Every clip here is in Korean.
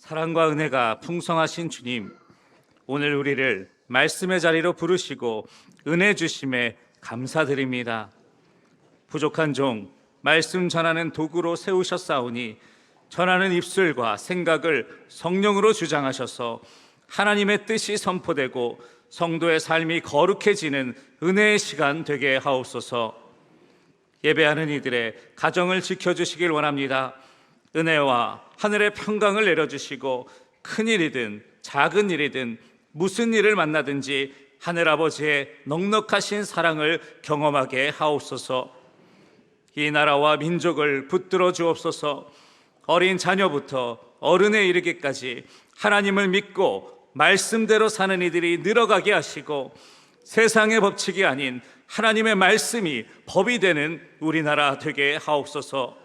사랑과 은혜가 풍성하신 주님, 오늘 우리를 말씀의 자리로 부르시고 은혜 주심에 감사드립니다. 부족한 종, 말씀 전하는 도구로 세우셨사오니 전하는 입술과 생각을 성령으로 주장하셔서 하나님의 뜻이 선포되고 성도의 삶이 거룩해지는 은혜의 시간 되게 하옵소서. 예배하는 이들의 가정을 지켜주시길 원합니다. 은혜와 하늘의 평강을 내려주시고 큰 일이든 작은 일이든 무슨 일을 만나든지 하늘아버지의 넉넉하신 사랑을 경험하게 하옵소서. 이 나라와 민족을 붙들어 주옵소서. 어린 자녀부터 어른에 이르기까지 하나님을 믿고 말씀대로 사는 이들이 늘어가게 하시고 세상의 법칙이 아닌 하나님의 말씀이 법이 되는 우리나라 되게 하옵소서.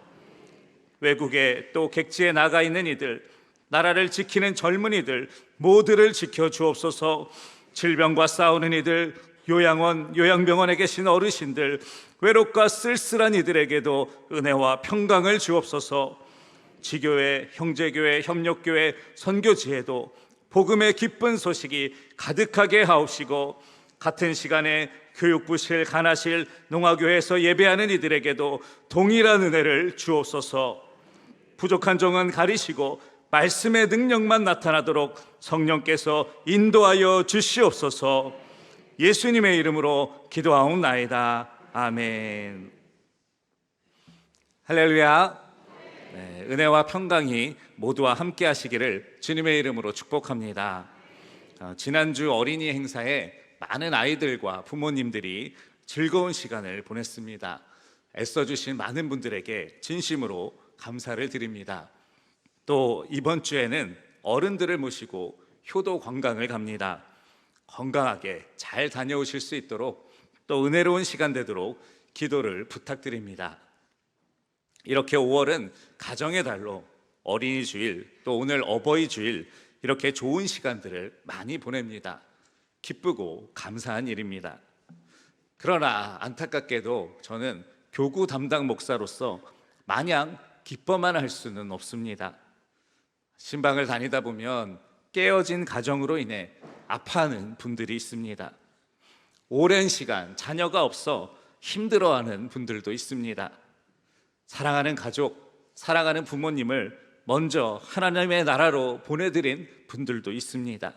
외국에 또 객지에 나가 있는 이들, 나라를 지키는 젊은이들 모두를 지켜 주옵소서. 질병과 싸우는 이들, 요양원, 요양병원에 계신 어르신들, 외롭고 쓸쓸한 이들에게도 은혜와 평강을 주옵소서. 지교회, 형제교회, 협력교회, 선교지에도 복음의 기쁜 소식이 가득하게 하옵시고 같은 시간에 교육부실, 간화실, 농화교회에서 예배하는 이들에게도 동일한 은혜를 주옵소서. 부족한 종은 가리시고 말씀의 능력만 나타나도록 성령께서 인도하여 주시옵소서. 예수님의 이름으로 기도하옵나이다. 아멘. 할렐루야. 은혜와 평강이 모두와 함께 하시기를 주님의 이름으로 축복합니다. 지난주 어린이 행사에 많은 아이들과 부모님들이 즐거운 시간을 보냈습니다. 애써주신 많은 분들에게 진심으로 감사를 드립니다. 또 이번 주에는 어른들을 모시고 효도 관광을 갑니다. 건강하게 잘 다녀오실 수 있도록 또 은혜로운 시간 되도록 기도를 부탁드립니다. 이렇게 5월은 가정의 달로 어린이 주일, 또 오늘 어버이 주일, 이렇게 좋은 시간들을 많이 보냅니다. 기쁘고 감사한 일입니다. 그러나 안타깝게도 저는 교구 담당 목사로서 마냥 기뻐만 할 수는 없습니다. 신방을 다니다 보면 깨어진 가정으로 인해 아파하는 분들이 있습니다. 오랜 시간 자녀가 없어 힘들어하는 분들도 있습니다. 사랑하는 가족, 사랑하는 부모님을 먼저 하나님의 나라로 보내드린 분들도 있습니다.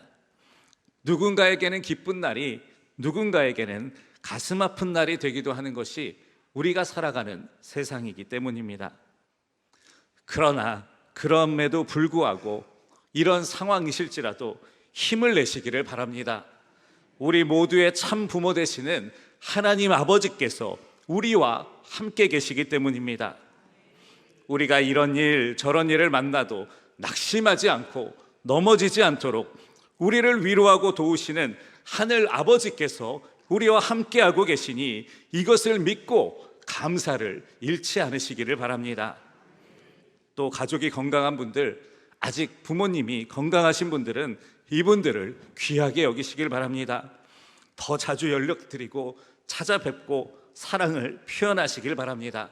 누군가에게는 기쁜 날이, 누군가에게는 가슴 아픈 날이 되기도 하는 것이 우리가 살아가는 세상이기 때문입니다. 그러나 그럼에도 불구하고 이런 상황이실지라도 힘을 내시기를 바랍니다. 우리 모두의 참 부모 되시는 하나님 아버지께서 우리와 함께 계시기 때문입니다. 우리가 이런 일 저런 일을 만나도 낙심하지 않고 넘어지지 않도록 우리를 위로하고 도우시는 하늘 아버지께서 우리와 함께하고 계시니 이것을 믿고 감사를 잃지 않으시기를 바랍니다. 또 가족이 건강한 분들, 아직 부모님이 건강하신 분들은 이분들을 귀하게 여기시길 바랍니다. 더 자주 연락드리고 찾아뵙고 사랑을 표현하시길 바랍니다.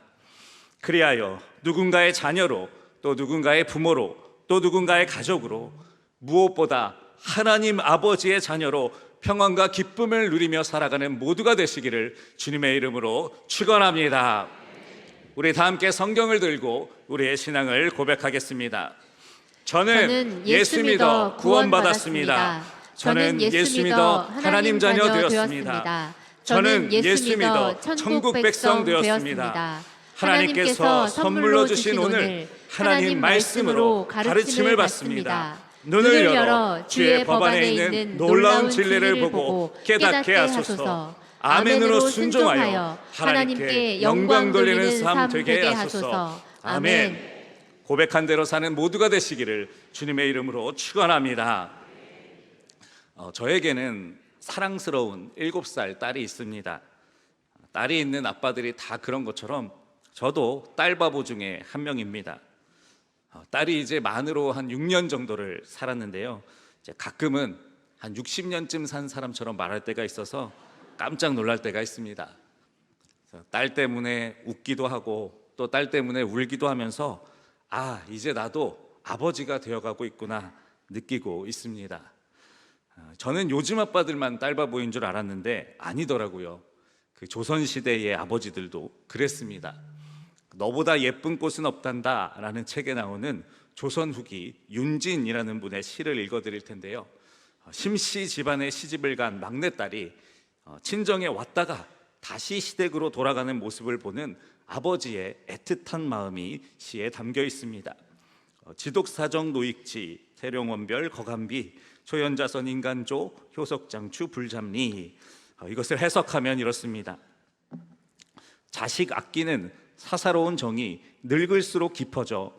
그리하여 누군가의 자녀로, 또 누군가의 부모로, 또 누군가의 가족으로, 무엇보다 하나님 아버지의 자녀로 평안과 기쁨을 누리며 살아가는 모두가 되시기를 주님의 이름으로 축원합니다. 우리 다 함께 성경을 들고 우리의 신앙을 고백하겠습니다. 저는 예수 믿어 구원받았습니다. 저는 예수 믿어 하나님 자녀 되었습니다. 저는 예수 믿어 천국 백성 되었습니다. 하나님께서 선물로 주신 오늘 하나님 말씀으로 가르침을 받습니다. 눈을 열어 주의 법안에 있는 놀라운 진리를 보고 깨닫게 하소서. 아멘으로 순종하여 하나님께 영광 돌리는 삶 되게 하소서. 아멘. 고백한 대로 사는 모두가 되시기를 주님의 이름으로 축원합니다. 저에게는 사랑스러운 7살 딸이 있습니다. 딸이 있는 아빠들이 다 그런 것처럼 저도 딸바보 중에 한 명입니다. 딸이 이제 만으로 한 6년 정도를 살았는데요, 이제 가끔은 한 60년쯤 산 사람처럼 말할 때가 있어서 깜짝 놀랄 때가 있습니다. 딸 때문에 웃기도 하고 또 딸 때문에 울기도 하면서 이제 나도 아버지가 되어가고 있구나 느끼고 있습니다. 저는 요즘 아빠들만 딸바보인 줄 알았는데 아니더라고요. 그 조선시대의 아버지들도 그랬습니다. 너보다 예쁜 꽃은 없단다 라는 책에 나오는 조선 후기 윤진이라는 분의 시를 읽어드릴 텐데요. 심씨 집안에 시집을 간 막내딸이 친정에 왔다가 다시 시댁으로 돌아가는 모습을 보는 아버지의 애틋한 마음이 시에 담겨 있습니다. 지독사정 노익지 태룡원별 거감비 초연자선 인간조 효석장추 불잡리. 이것을 해석하면 이렇습니다. 자식 아끼는 사사로운 정이 늙을수록 깊어져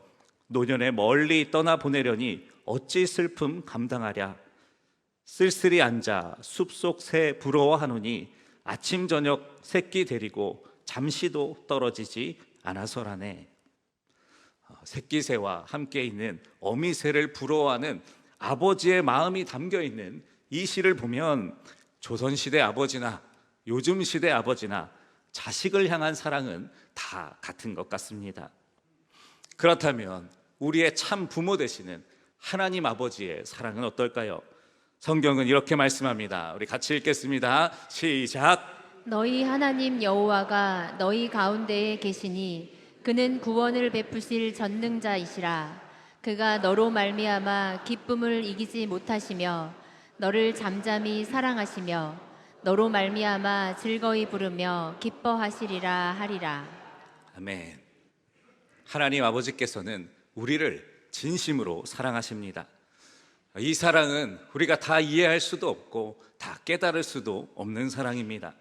노년에 멀리 떠나보내려니 어찌 슬픔 감당하랴. 쓸쓸히 앉아 숲속 새 부러워하노니 아침 저녁 새끼 데리고 잠시도 떨어지지 않아서라네. 새끼새와 함께 있는 어미새를 부러워하는 아버지의 마음이 담겨 있는 이 시를 보면 조선시대 아버지나 요즘 시대 아버지나 자식을 향한 사랑은 다 같은 것 같습니다. 그렇다면 우리의 참 부모 되시는 하나님 아버지의 사랑은 어떨까요? 성경은 이렇게 말씀합니다. 우리 같이 읽겠습니다. 시작. 너희 하나님 여호와가 너희 가운데에 계시니 그는 구원을 베푸실 전능자이시라. 그가 너로 말미암아 기쁨을 이기지 못하시며 너를 잠잠히 사랑하시며 너로 말미암아 즐거이 부르며 기뻐하시리라 하리라. 아멘. 하나님 아버지께서는 우리를 진심으로 사랑하십니다. 이 사랑은 우리가 다 이해할 수도 없고 다 깨달을 수도 없는 사랑입니다.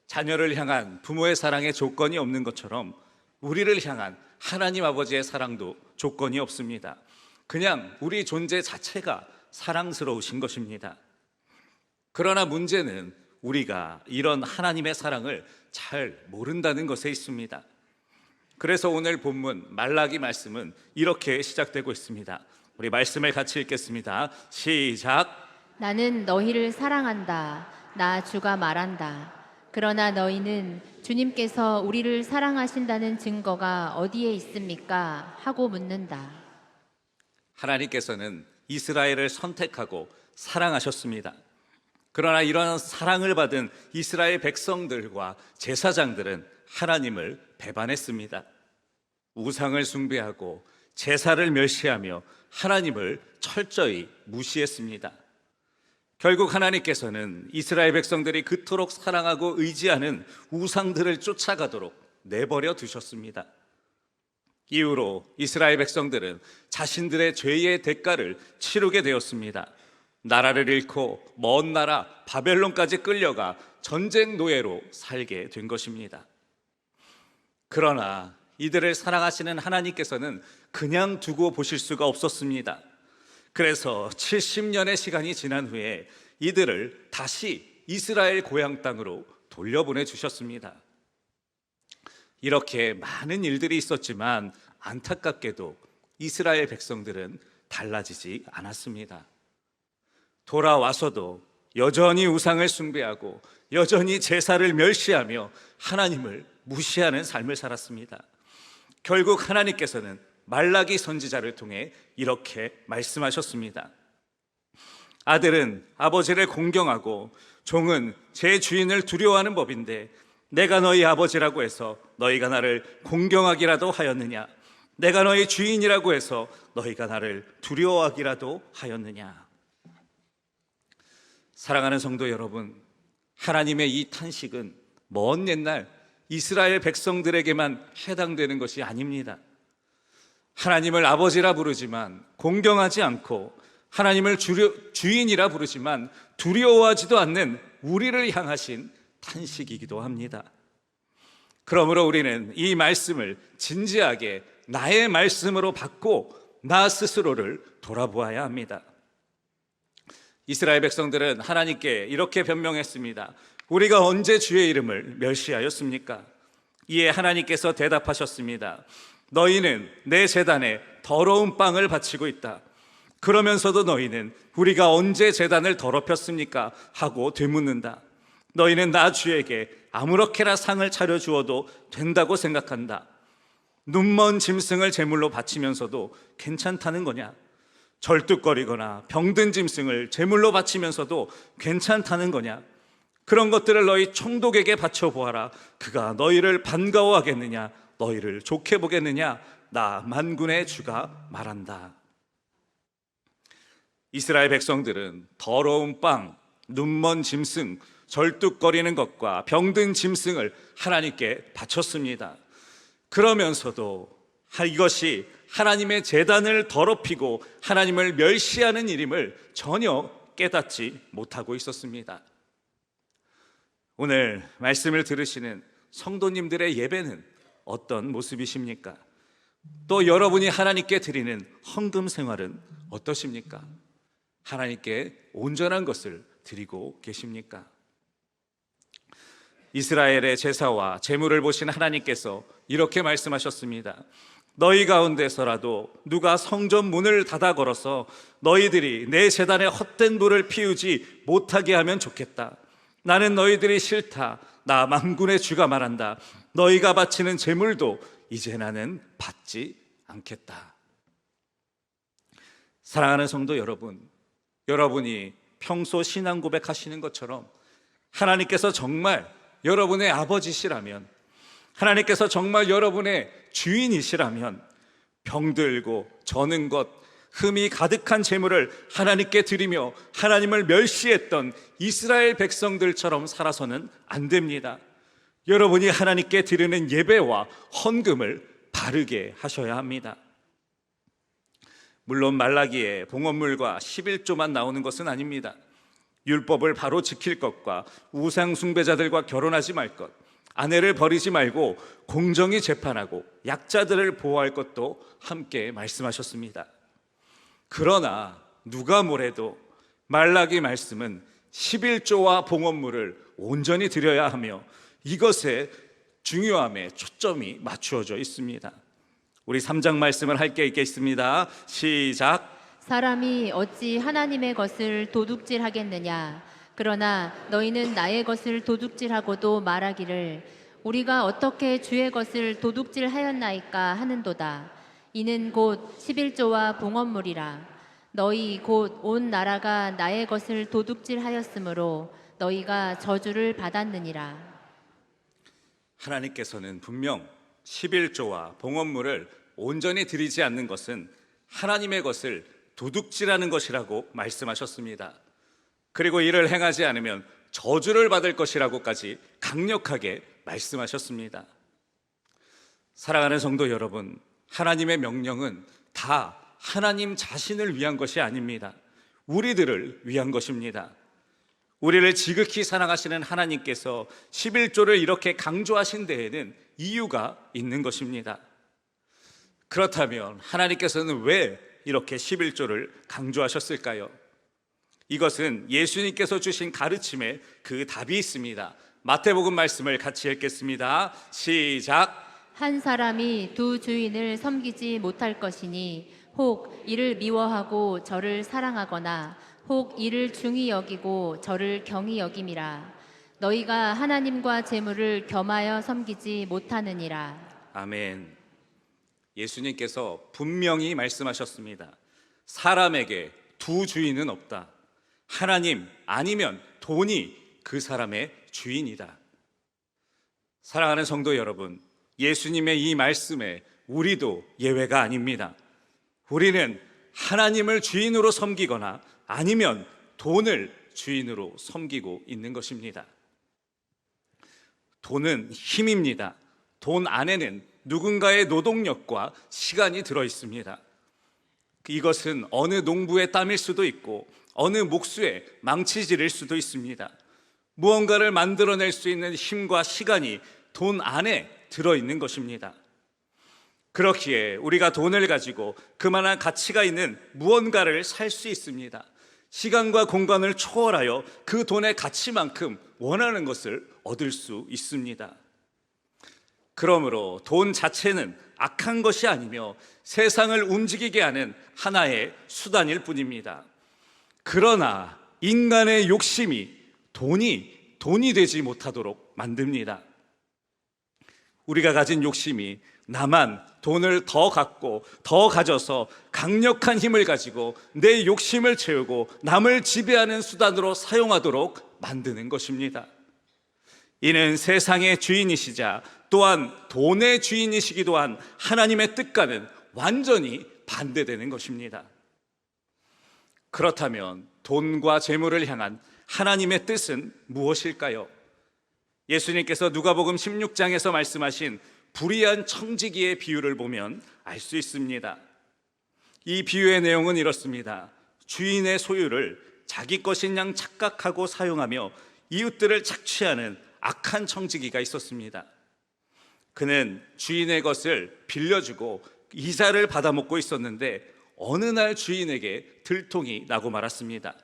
자녀를 향한 부모의 사랑에 조건이 없는 것처럼 우리를 향한 하나님 아버지의 사랑도 조건이 없습니다. 그냥 우리 존재 자체가 사랑스러우신 것입니다. 그러나 문제는 우리가 이런 하나님의 사랑을 잘 모른다는 것에 있습니다. 그래서 오늘 본문 말라기 말씀은 이렇게 시작되고 있습니다. 우리 말씀을 같이 읽겠습니다. 시작. 나는 너희를 사랑한다. 나 주가 말한다. 그러나 너희는 주님께서 우리를 사랑하신다는 증거가 어디에 있습니까? 하고 묻는다. 하나님께서는 이스라엘을 선택하고 사랑하셨습니다. 그러나 이런 사랑을 받은 이스라엘 백성들과 제사장들은 하나님을 배반했습니다. 우상을 숭배하고 제사를 멸시하며 하나님을 철저히 무시했습니다. 결국 하나님께서는 이스라엘 백성들이 그토록 사랑하고 의지하는 우상들을 쫓아가도록 내버려 두셨습니다. 이후로 이스라엘 백성들은 자신들의 죄의 대가를 치르게 되었습니다. 나라를 잃고 먼 나라 바벨론까지 끌려가 전쟁 노예로 살게 된 것입니다. 그러나 이들을 사랑하시는 하나님께서는 그냥 두고 보실 수가 없었습니다. 그래서 70년의 시간이 지난 후에 이들을 다시 이스라엘 고향 땅으로 돌려보내 주셨습니다. 이렇게 많은 일들이 있었지만 안타깝게도 이스라엘 백성들은 달라지지 않았습니다. 돌아와서도 여전히 우상을 숭배하고 여전히 제사를 멸시하며 하나님을 무시하는 삶을 살았습니다. 결국 하나님께서는 말라기 선지자를 통해 이렇게 말씀하셨습니다. 아들은 아버지를 공경하고 종은 제 주인을 두려워하는 법인데 내가 너희 아버지라고 해서 너희가 나를 공경하기라도 하였느냐? 내가 너희 주인이라고 해서 너희가 나를 두려워하기라도 하였느냐? 사랑하는 성도 여러분, 하나님의 이 탄식은 먼 옛날 이스라엘 백성들에게만 해당되는 것이 아닙니다. 하나님을 아버지라 부르지만 공경하지 않고 하나님을 주인이라 부르지만 두려워하지도 않는 우리를 향하신 탄식이기도 합니다. 그러므로 우리는 이 말씀을 진지하게 나의 말씀으로 받고 나 스스로를 돌아보아야 합니다. 이스라엘 백성들은 하나님께 이렇게 변명했습니다. 우리가 언제 주의 이름을 멸시하였습니까? 이에 하나님께서 대답하셨습니다. 너희는 내 제단에 더러운 빵을 바치고 있다. 그러면서도 너희는 우리가 언제 제단을 더럽혔습니까? 하고 되묻는다. 너희는 나 주에게 아무렇게나 상을 차려주어도 된다고 생각한다. 눈먼 짐승을 제물로 바치면서도 괜찮다는 거냐? 절뚝거리거나 병든 짐승을 제물로 바치면서도 괜찮다는 거냐? 그런 것들을 너희 총독에게 바쳐보아라. 그가 너희를 반가워하겠느냐? 너희를 좋게 보겠느냐? 나 만군의 주가 말한다. 이스라엘 백성들은 더러운 빵, 눈먼 짐승, 절뚝거리는 것과 병든 짐승을 하나님께 바쳤습니다. 그러면서도 이것이 하나님의 제단을 더럽히고 하나님을 멸시하는 일임을 전혀 깨닫지 못하고 있었습니다. 오늘 말씀을 들으시는 성도님들의 예배는 어떤 모습이십니까? 또 여러분이 하나님께 드리는 헌금 생활은 어떠십니까? 하나님께 온전한 것을 드리고 계십니까? 이스라엘의 제사와 제물을 보신 하나님께서 이렇게 말씀하셨습니다. 너희 가운데서라도 누가 성전 문을 닫아 걸어서 너희들이 내 제단에 헛된 불을 피우지 못하게 하면 좋겠다. 나는 너희들이 싫다. 나 만군의 주가 말한다. 너희가 바치는 제물도 이제 나는 받지 않겠다. 사랑하는 성도 여러분, 여러분이 평소 신앙 고백하시는 것처럼 하나님께서 정말 여러분의 아버지시라면, 하나님께서 정말 여러분의 주인이시라면 병들고 저는 것, 흠이 가득한 재물을 하나님께 드리며 하나님을 멸시했던 이스라엘 백성들처럼 살아서는 안 됩니다. 여러분이 하나님께 드리는 예배와 헌금을 바르게 하셔야 합니다. 물론 말라기에 봉헌물과 11조만 나오는 것은 아닙니다. 율법을 바로 지킬 것과 우상 숭배자들과 결혼하지 말 것, 아내를 버리지 말고 공정히 재판하고 약자들을 보호할 것도 함께 말씀하셨습니다. 그러나 누가 뭐래도 말라기 말씀은 11조와 봉헌물을 온전히 드려야 하며 이것에 중요함에 초점이 맞추어져 있습니다. 우리 3장 말씀을 함께 읽겠습니다. 시작. 사람이 어찌 하나님의 것을 도둑질하겠느냐? 그러나 너희는 나의 것을 도둑질하고도 말하기를 우리가 어떻게 주의 것을 도둑질하였나이까 하는도다. 이는 곧 11조와 봉헌물이라. 너희 곧 온 나라가 나의 것을 도둑질하였으므로 너희가 저주를 받았느니라. 하나님께서는 분명 11조와 봉헌물을 온전히 드리지 않는 것은 하나님의 것을 도둑질하는 것이라고 말씀하셨습니다. 그리고 이를 행하지 않으면 저주를 받을 것이라고까지 강력하게 말씀하셨습니다. 사랑하는 성도 여러분, 하나님의 명령은 다 하나님 자신을 위한 것이 아닙니다. 우리들을 위한 것입니다. 우리를 지극히 사랑하시는 하나님께서 11조를 이렇게 강조하신 데에는 이유가 있는 것입니다. 그렇다면 하나님께서는 왜 이렇게 11조를 강조하셨을까요? 이것은 예수님께서 주신 가르침에 그 답이 있습니다. 마태복음 말씀을 같이 읽겠습니다. 시작. 한 사람이 두 주인을 섬기지 못할 것이니 혹 이를 미워하고 저를 사랑하거나 혹 이를 중히 여기고 저를 경히 여김이라. 너희가 하나님과 재물을 겸하여 섬기지 못하느니라. 아멘. 예수님께서 분명히 말씀하셨습니다. 사람에게 두 주인은 없다. 하나님 아니면 돈이 그 사람의 주인이다. 사랑하는 성도 여러분, 예수님의 이 말씀에 우리도 예외가 아닙니다. 우리는 하나님을 주인으로 섬기거나 아니면 돈을 주인으로 섬기고 있는 것입니다. 돈은 힘입니다. 돈 안에는 누군가의 노동력과 시간이 들어 있습니다. 이것은 어느 농부의 땀일 수도 있고 어느 목수의 망치질일 수도 있습니다. 무언가를 만들어낼 수 있는 힘과 시간이 돈 안에 들어있는 것입니다. 그렇기에 우리가 돈을 가지고 그만한 가치가 있는 무언가를 살 수 있습니다. 시간과 공간을 초월하여 그 돈의 가치만큼 원하는 것을 얻을 수 있습니다. 그러므로 돈 자체는 악한 것이 아니며 세상을 움직이게 하는 하나의 수단일 뿐입니다. 그러나 인간의 욕심이 돈이 되지 못하도록 만듭니다. 우리가 가진 욕심이 나만 돈을 더 갖고 더 가져서 강력한 힘을 가지고 내 욕심을 채우고 남을 지배하는 수단으로 사용하도록 만드는 것입니다. 이는 세상의 주인이시자 또한 돈의 주인이시기도 한 하나님의 뜻과는 완전히 반대되는 것입니다. 그렇다면 돈과 재물을 향한 하나님의 뜻은 무엇일까요? 예수님께서 누가복음 16장에서 말씀하신 불의한 청지기의 비유를 보면 알 수 있습니다. 이 비유의 내용은 이렇습니다. 주인의 소유를 자기 것인 양 착각하고 사용하며 이웃들을 착취하는 악한 청지기가 있었습니다. 그는 주인의 것을 빌려주고 이자를 받아먹고 있었는데 어느 날 주인에게 들통이 나고 말았습니다.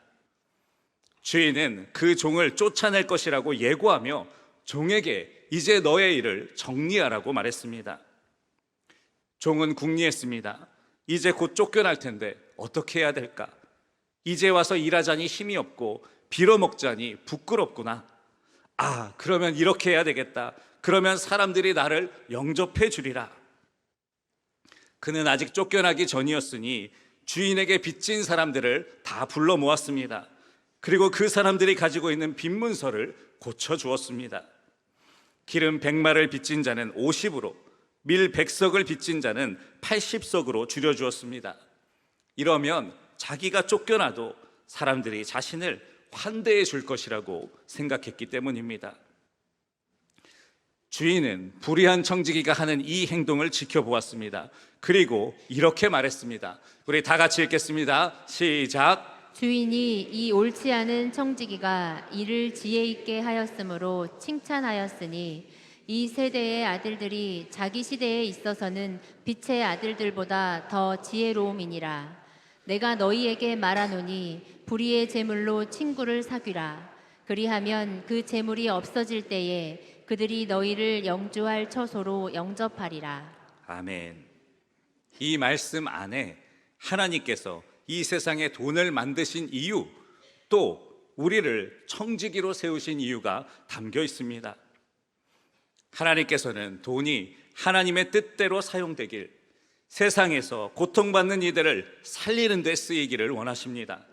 주인은 그 종을 쫓아낼 것이라고 예고하며 종에게 이제 너의 일을 정리하라고 말했습니다. 종은 궁리했습니다. 이제 곧 쫓겨날 텐데 어떻게 해야 될까? 이제 와서 일하자니 힘이 없고 빌어먹자니 부끄럽구나. 그러면 이렇게 해야 되겠다. 그러면 사람들이 나를 영접해 주리라. 그는 아직 쫓겨나기 전이었으니 주인에게 빚진 사람들을 다 불러 모았습니다. 그리고 그 사람들이 가지고 있는 빚 문서를 고쳐주었습니다. 기름 100마를 빚진 자는 50으로, 밀 100석을 빚진 자는 80석으로 줄여주었습니다. 이러면 자기가 쫓겨나도 사람들이 자신을 환대해 줄 것이라고 생각했기 때문입니다. 주인은 불의한 청지기가 하는 이 행동을 지켜보았습니다. 그리고 이렇게 말했습니다. 우리 다 같이 읽겠습니다. 시작. 주인이 이 옳지 않은 청지기가 이를 지혜 있게 하였으므로 칭찬하였으니 이 세대의 아들들이 자기 시대에 있어서는 빛의 아들들보다 더 지혜로움이니라. 내가 너희에게 말하노니 불의의 재물로 친구를 사귀라. 그리하면 그 재물이 없어질 때에 그들이 너희를 영주할 처소로 영접하리라. 아멘. 이 말씀 안에 하나님께서 이 세상에 돈을 만드신 이유, 또 우리를 청지기로 세우신 이유가 담겨 있습니다. 하나님께서는 돈이 하나님의 뜻대로 사용되길, 세상에서 고통받는 이들을 살리는 데 쓰이기를 원하십니다.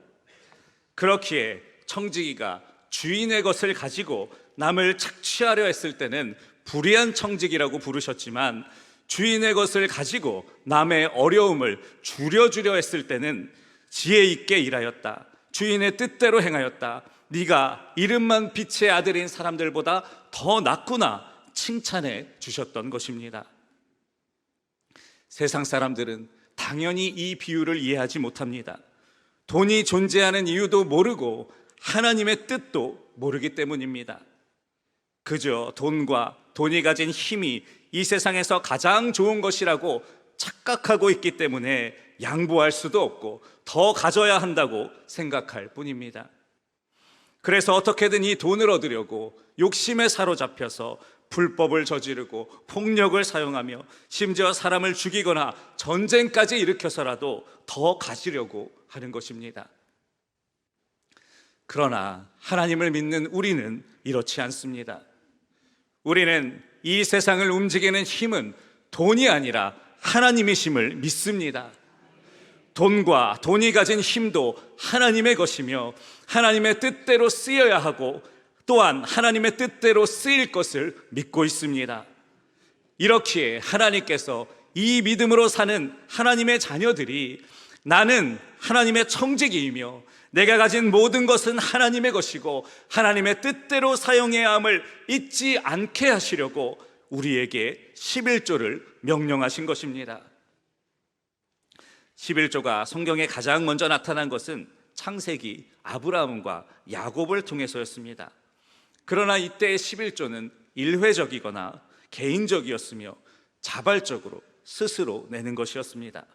그렇기에 청지기가 주인의 것을 가지고 남을 착취하려 했을 때는 불의한 청지기라고 부르셨지만, 주인의 것을 가지고 남의 어려움을 줄여주려 했을 때는 지혜 있게 일하였다, 주인의 뜻대로 행하였다, 네가 이름만 빛의 아들인 사람들보다 더 낫구나 칭찬해 주셨던 것입니다. 세상 사람들은 당연히 이 비유를 이해하지 못합니다. 돈이 존재하는 이유도 모르고 하나님의 뜻도 모르기 때문입니다. 그저 돈과 돈이 가진 힘이 이 세상에서 가장 좋은 것이라고 착각하고 있기 때문에 양보할 수도 없고 더 가져야 한다고 생각할 뿐입니다. 그래서 어떻게든 이 돈을 얻으려고 욕심에 사로잡혀서 불법을 저지르고 폭력을 사용하며 심지어 사람을 죽이거나 전쟁까지 일으켜서라도 더 가지려고 하는 것입니다. 그러나 하나님을 믿는 우리는 이렇지 않습니다. 우리는 이 세상을 움직이는 힘은 돈이 아니라 하나님이심을 믿습니다. 돈과 돈이 가진 힘도 하나님의 것이며 하나님의 뜻대로 쓰여야 하고 또한 하나님의 뜻대로 쓰일 것을 믿고 있습니다. 이렇기에 하나님께서 이 믿음으로 사는 하나님의 자녀들이 나는 하나님의 청지기이며 내가 가진 모든 것은 하나님의 것이고 하나님의 뜻대로 사용해야 함을 잊지 않게 하시려고 우리에게 11조를 명령하신 것입니다. 11조가 성경에 가장 먼저 나타난 것은 창세기 아브라함과 야곱을 통해서였습니다. 그러나 이때의 11조는 일회적이거나 개인적이었으며 자발적으로 스스로 내는 것이었습니다.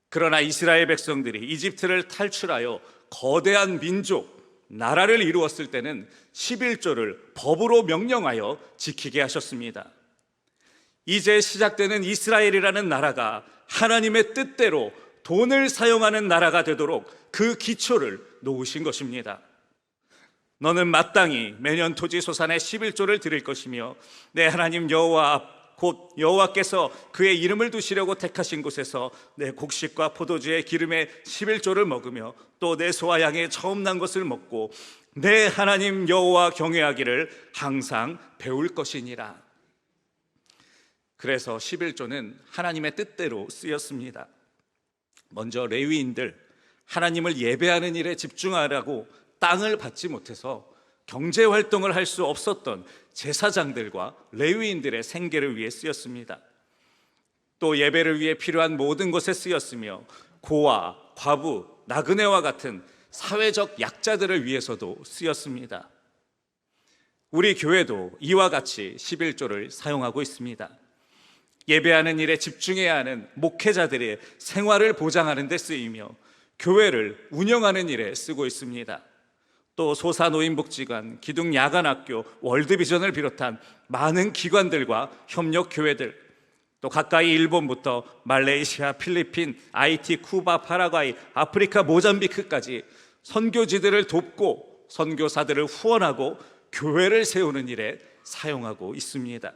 그러나 이스라엘 백성들이 이집트를 탈출하여 거대한 민족, 나라를 이루었을 때는 11조를 법으로 명령하여 지키게 하셨습니다. 이제 시작되는 이스라엘이라는 나라가 하나님의 뜻대로 돈을 사용하는 나라가 되도록 그 기초를 놓으신 것입니다. 너는 마땅히 매년 토지 소산의 11조를 드릴 것이며 내 하나님 여호와 앞 곧 여호와께서 그의 이름을 두시려고 택하신 곳에서 내 곡식과 포도주의 기름의 11조를 먹으며 또 내 소와 양의 처음 난 것을 먹고 내 하나님 여호와 경외하기를 항상 배울 것이니라. 그래서 11조는 하나님의 뜻대로 쓰였습니다. 먼저 레위인들, 하나님을 예배하는 일에 집중하라고 땅을 받지 못해서 경제 활동을 할 수 없었던 제사장들과 레위인들의 생계를 위해 쓰였습니다. 또 예배를 위해 필요한 모든 것에 쓰였으며 고아, 과부, 나그네와 같은 사회적 약자들을 위해서도 쓰였습니다. 우리 교회도 이와 같이 11조를 사용하고 있습니다. 예배하는 일에 집중해야 하는 목회자들의 생활을 보장하는 데 쓰이며 교회를 운영하는 일에 쓰고 있습니다. 또 소사노인복지관, 기둥야간학교, 월드비전을 비롯한 많은 기관들과 협력교회들, 또 가까이 일본부터 말레이시아, 필리핀, 하이티, 쿠바, 파라과이, 아프리카, 모잠비크까지 선교지들을 돕고 선교사들을 후원하고 교회를 세우는 일에 사용하고 있습니다.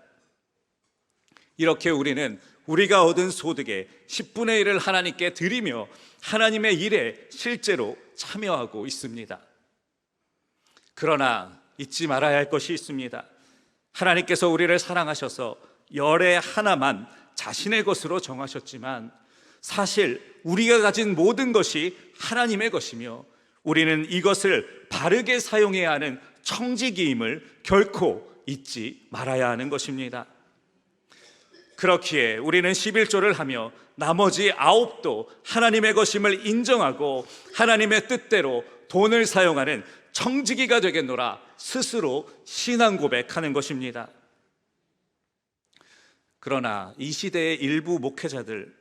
이렇게 우리는 우리가 얻은 소득의 10분의 1을 하나님께 드리며 하나님의 일에 실제로 참여하고 있습니다. 그러나 잊지 말아야 할 것이 있습니다. 하나님께서 우리를 사랑하셔서 열의 하나만 자신의 것으로 정하셨지만 사실 우리가 가진 모든 것이 하나님의 것이며 우리는 이것을 바르게 사용해야 하는 청지기임을 결코 잊지 말아야 하는 것입니다. 그렇기에 우리는 11조를 하며 나머지 9도 하나님의 것임을 인정하고 하나님의 뜻대로 돈을 사용하는 청지기가 되겠노라 스스로 신앙 고백하는 것입니다. 그러나 이 시대의 일부 목회자들,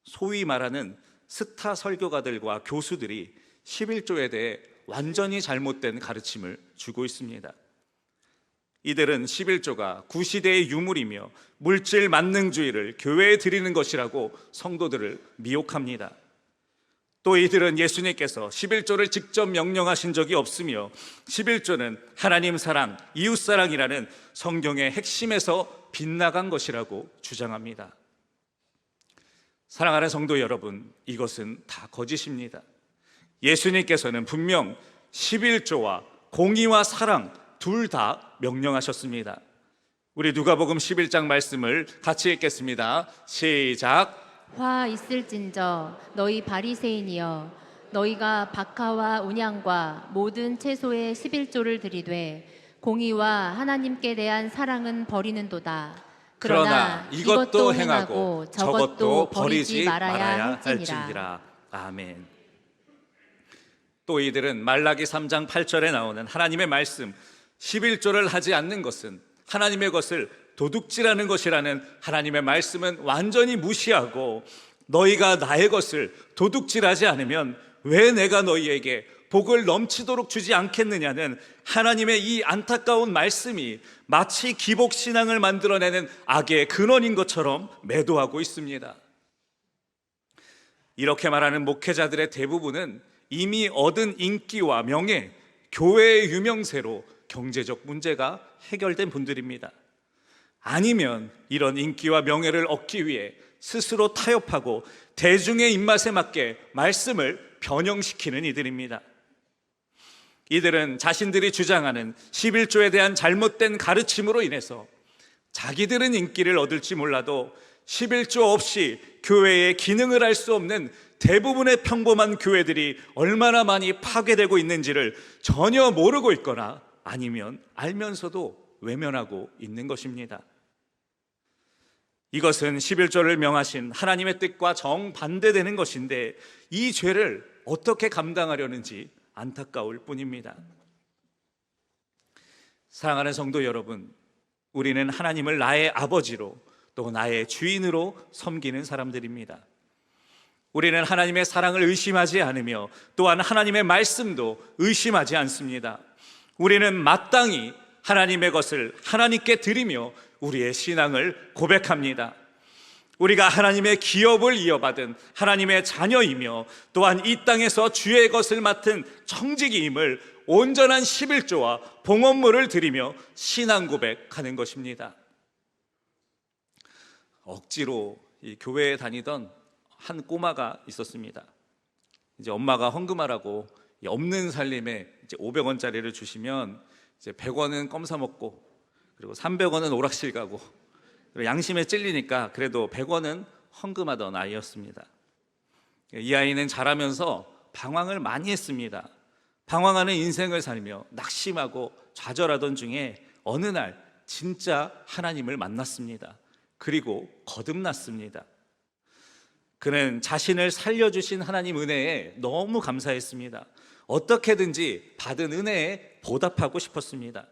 소위 말하는 스타 설교가들과 교수들이 11조에 대해 완전히 잘못된 가르침을 주고 있습니다. 이들은 11조가 구시대의 유물이며 물질 만능주의를 교회에 드리는 것이라고 성도들을 미혹합니다. 또 이들은 예수님께서 11조를 직접 명령하신 적이 없으며 11조는 하나님 사랑, 이웃 사랑이라는 성경의 핵심에서 빗나간 것이라고 주장합니다. 사랑하는 성도 여러분, 이것은 다 거짓입니다. 예수님께서는 분명 11조와 공의와 사랑 둘 다 명령하셨습니다. 우리 누가복음 11장 말씀을 같이 읽겠습니다. 시작. 화 있을진저 너희 바리새인이여 너희가 박하와 운양과 모든 채소의 11조를 드리되 공의와 하나님께 대한 사랑은 버리는도다. 그러나 이것도 행하고 저것도 버리지 말아야 할지니라. 아멘. 또 이들은 말라기 3장 8절에 나오는 하나님의 말씀 11조를 하지 않는 것은 하나님의 것을 도둑질하는 것이라는 하나님의 말씀은 완전히 무시하고 너희가 나의 것을 도둑질하지 않으면 왜 내가 너희에게 복을 넘치도록 주지 않겠느냐는 하나님의 이 안타까운 말씀이 마치 기복신앙을 만들어내는 악의 근원인 것처럼 매도하고 있습니다. 이렇게 말하는 목회자들의 대부분은 이미 얻은 인기와 명예, 교회의 유명세로 경제적 문제가 해결된 분들입니다. 아니면 이런 인기와 명예를 얻기 위해 스스로 타협하고 대중의 입맛에 맞게 말씀을 변형시키는 이들입니다. 이들은 자신들이 주장하는 11조에 대한 잘못된 가르침으로 인해서 자기들은 인기를 얻을지 몰라도 11조 없이 교회의 기능을 할 수 없는 대부분의 평범한 교회들이 얼마나 많이 파괴되고 있는지를 전혀 모르고 있거나 아니면 알면서도 외면하고 있는 것입니다. 이것은 11조를 명하신 하나님의 뜻과 정반대되는 것인데 이 죄를 어떻게 감당하려는지 안타까울 뿐입니다. 사랑하는 성도 여러분, 우리는 하나님을 나의 아버지로 또 나의 주인으로 섬기는 사람들입니다. 우리는 하나님의 사랑을 의심하지 않으며 또한 하나님의 말씀도 의심하지 않습니다. 우리는 마땅히 하나님의 것을 하나님께 드리며 우리의 신앙을 고백합니다. 우리가 하나님의 기업을 이어받은 하나님의 자녀이며 또한 이 땅에서 주의 것을 맡은 청지기임을 온전한 11조와 봉헌물을 드리며 신앙 고백하는 것입니다. 억지로 이 교회에 다니던 한 꼬마가 있었습니다. 이제 엄마가 헌금하라고 이 없는 살림에 이제 500원짜리를 주시면 이제 100원은 껌 사 먹고, 그리고 300원은 오락실 가고, 그리고 양심에 찔리니까 그래도 100원은 헌금하던 아이였습니다. 이 아이는 자라면서 방황을 많이 했습니다. 방황하는 인생을 살며 낙심하고 좌절하던 중에 어느 날 진짜 하나님을 만났습니다. 그리고 거듭났습니다. 그는 자신을 살려주신 하나님 은혜에 너무 감사했습니다. 어떻게든지 받은 은혜에 보답하고 싶었습니다.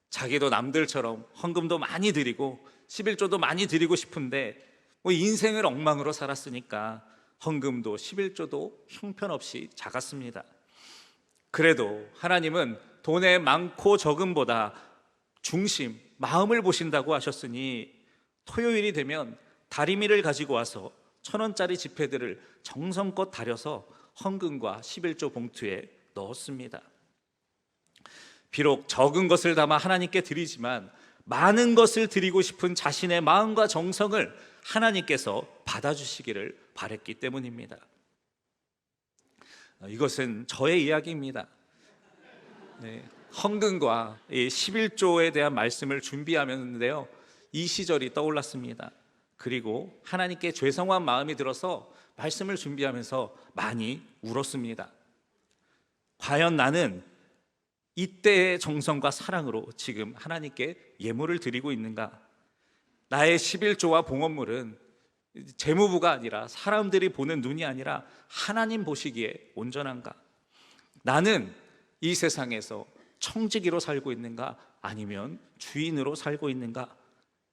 자기도 남들처럼 헌금도 많이 드리고 11조도 많이 드리고 싶은데 인생을 엉망으로 살았으니까 헌금도 11조도 형편없이 작았습니다. 그래도 하나님은 돈의 많고 적음보다 중심, 마음을 보신다고 하셨으니 토요일이 되면 다리미를 가지고 와서 1,000원짜리 지폐들을 정성껏 다려서 헌금과 11조 봉투에 넣었습니다. 비록 적은 것을 담아 하나님께 드리지만 많은 것을 드리고 싶은 자신의 마음과 정성을 하나님께서 받아주시기를 바랬기 때문입니다. 이것은 저의 이야기입니다. 네, 헌금과 11조에 대한 말씀을 준비하면서요, 이 시절이 떠올랐습니다. 그리고 하나님께 죄송한 마음이 들어서 말씀을 준비하면서 많이 울었습니다. 과연 나는 이때의 정성과 사랑으로 지금 하나님께 예물을 드리고 있는가? 나의 11조와 봉헌물은 재무부가 아니라 사람들이 보는 눈이 아니라 하나님 보시기에 온전한가? 나는 이 세상에서 청지기로 살고 있는가? 아니면 주인으로 살고 있는가?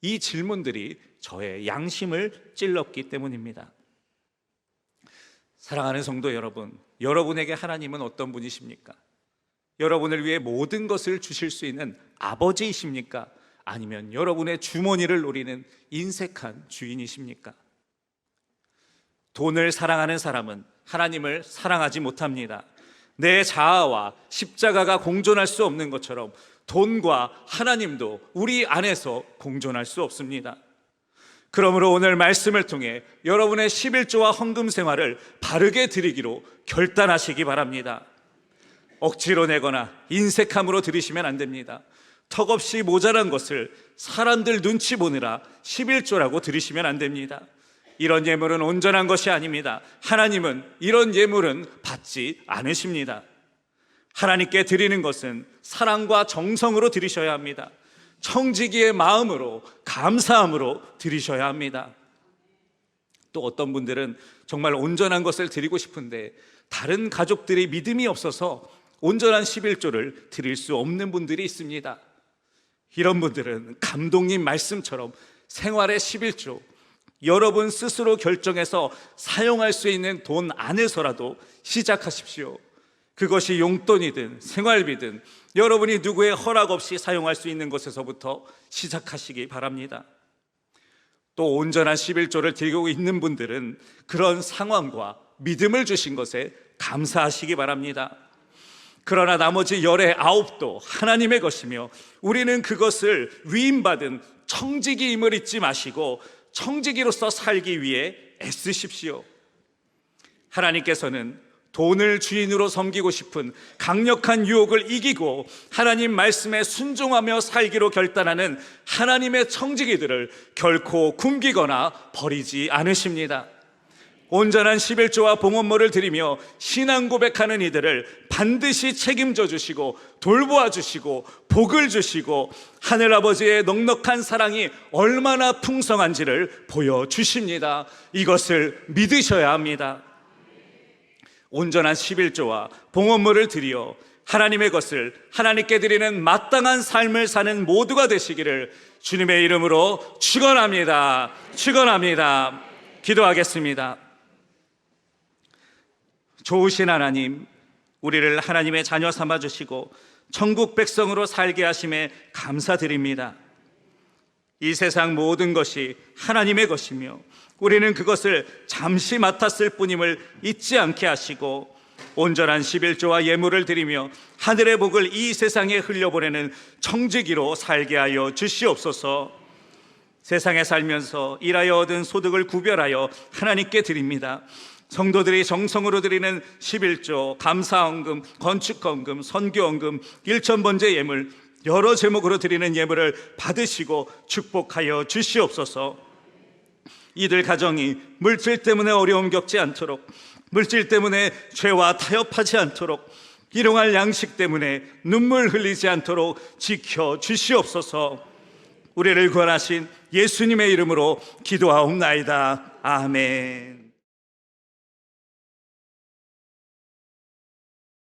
이 질문들이 저의 양심을 찔렀기 때문입니다. 사랑하는 성도 여러분, 여러분에게 하나님은 어떤 분이십니까? 여러분을 위해 모든 것을 주실 수 있는 아버지이십니까? 아니면 여러분의 주머니를 노리는 인색한 주인이십니까? 돈을 사랑하는 사람은 하나님을 사랑하지 못합니다. 내 자아와 십자가가 공존할 수 없는 것처럼 돈과 하나님도 우리 안에서 공존할 수 없습니다. 그러므로 오늘 말씀을 통해 여러분의 11조와 헌금 생활을 바르게 드리기로 결단하시기 바랍니다. 억지로 내거나 인색함으로 드리시면 안 됩니다. 턱없이 모자란 것을 사람들 눈치 보느라 11조라고 드리시면 안 됩니다. 이런 예물은 온전한 것이 아닙니다. 하나님은 이런 예물은 받지 않으십니다. 하나님께 드리는 것은 사랑과 정성으로 드리셔야 합니다. 청지기의 마음으로, 감사함으로 드리셔야 합니다. 또 어떤 분들은 정말 온전한 것을 드리고 싶은데 다른 가족들이 믿음이 없어서 온전한 11조를 드릴 수 없는 분들이 있습니다. 이런 분들은 감독님 말씀처럼 생활의 11조, 여러분 스스로 결정해서 사용할 수 있는 돈 안에서라도 시작하십시오. 그것이 용돈이든 생활비든 여러분이 누구의 허락 없이 사용할 수 있는 것에서부터 시작하시기 바랍니다. 또 온전한 11조를 드리고 있는 분들은 그런 상황과 믿음을 주신 것에 감사하시기 바랍니다. 그러나 나머지 19도 하나님의 것이며 우리는 그것을 위임받은 청지기임을 잊지 마시고 청지기로서 살기 위해 애쓰십시오. 하나님께서는 돈을 주인으로 섬기고 싶은 강력한 유혹을 이기고 하나님 말씀에 순종하며 살기로 결단하는 하나님의 청지기들을 결코 굶기거나 버리지 않으십니다. 온전한 11조와 봉헌물을 드리며 신앙 고백하는 이들을 반드시 책임져 주시고 돌보아 주시고 복을 주시고 하늘아버지의 넉넉한 사랑이 얼마나 풍성한지를 보여주십니다. 이것을 믿으셔야 합니다. 온전한 11조와 봉헌물을 드리어 하나님의 것을 하나님께 드리는 마땅한 삶을 사는 모두가 되시기를 주님의 이름으로 축원합니다. 축원합니다. 기도하겠습니다. 좋으신 하나님, 우리를 하나님의 자녀 삼아주시고 천국 백성으로 살게 하심에 감사드립니다. 이 세상 모든 것이 하나님의 것이며 우리는 그것을 잠시 맡았을 뿐임을 잊지 않게 하시고 온전한 11조와 예물을 드리며 하늘의 복을 이 세상에 흘려보내는 청지기로 살게 하여 주시옵소서. 세상에 살면서 일하여 얻은 소득을 구별하여 하나님께 드립니다. 성도들이 정성으로 드리는 11조, 감사헌금, 건축헌금, 선교헌금, 일천번제 예물, 여러 제목으로 드리는 예물을 받으시고 축복하여 주시옵소서. 이들 가정이 물질 때문에 어려움 겪지 않도록, 물질 때문에 죄와 타협하지 않도록, 일용할 양식 때문에 눈물 흘리지 않도록 지켜 주시옵소서. 우리를 구원하신 예수님의 이름으로 기도하옵나이다. 아멘.